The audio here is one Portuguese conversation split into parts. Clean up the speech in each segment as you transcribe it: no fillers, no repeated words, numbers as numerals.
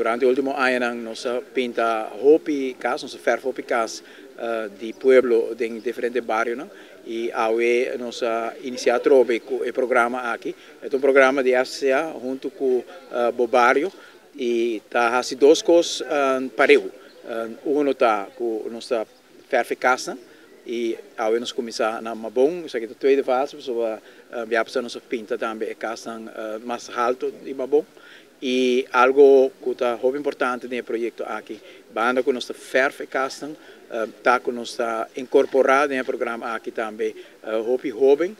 durante o último ano nós pinta hopi casa, nós ferro hopi casa de pueblo em diferentes bairros, e aí nós iniciamos o programa aqui. É um programa de FCA junto com o bairro e está assim duas coisas parelho. Um está com nossa ferro casa e aí nós começamos na Mabon, isso aqui é a tweede fase, so nós pinta também a casa mais alto de Mabon. E algo que é muito importante no projeto aqui, banda com nossa ferro casa, está com nossa incorporada no programa aqui também, Hopi Jovem,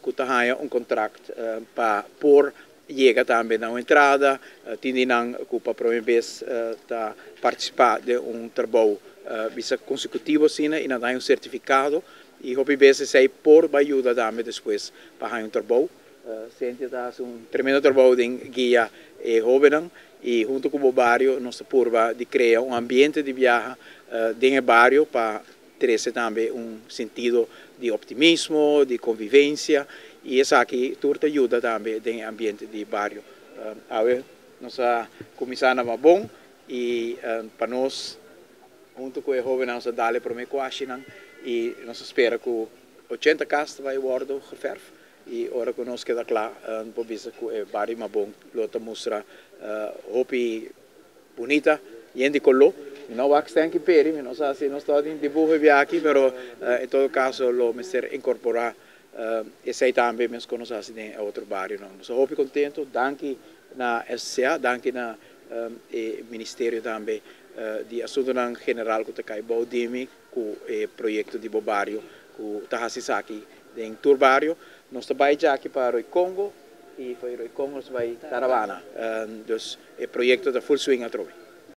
que está contrato para por chega também na entrada, tinha que para a primeira vez participar de trabalho consecutivo e não tem certificado, e Hopi vezes sei por ajuda também depois para trabalho. Sente tremendo trabalho de guia jovem e junto com o bairro nós purva de criar ambiente de viagem dentro do bairro para trazer também sentido de optimismo, de convivência e isso aqui tudo ajuda também dentro ambiente de bairro. Nós começamos a bom e para nós junto com o jovem nós dá para mim e nós espera que 80 casas vai guardar geverf. E ora que nós queda claro, por vista que é bari bom, lota mostra hopi bonita, gente colou, não vai que que peri, não sei se nós estamos em dibujo aqui, mas em todo caso lo mister incorporar esse aí também mesmo que nós assim em outro bairro, não. Nós hopi contento, danke na SCA, danke na Ministério também de Assunto General que está cai Baudimi, com o projeto de Bobario, que está aqui em Turbario. Nós trabalhamos aqui para o Congo e foi o Congo nós vai caravana. Dus o projeto da full swing a trovi.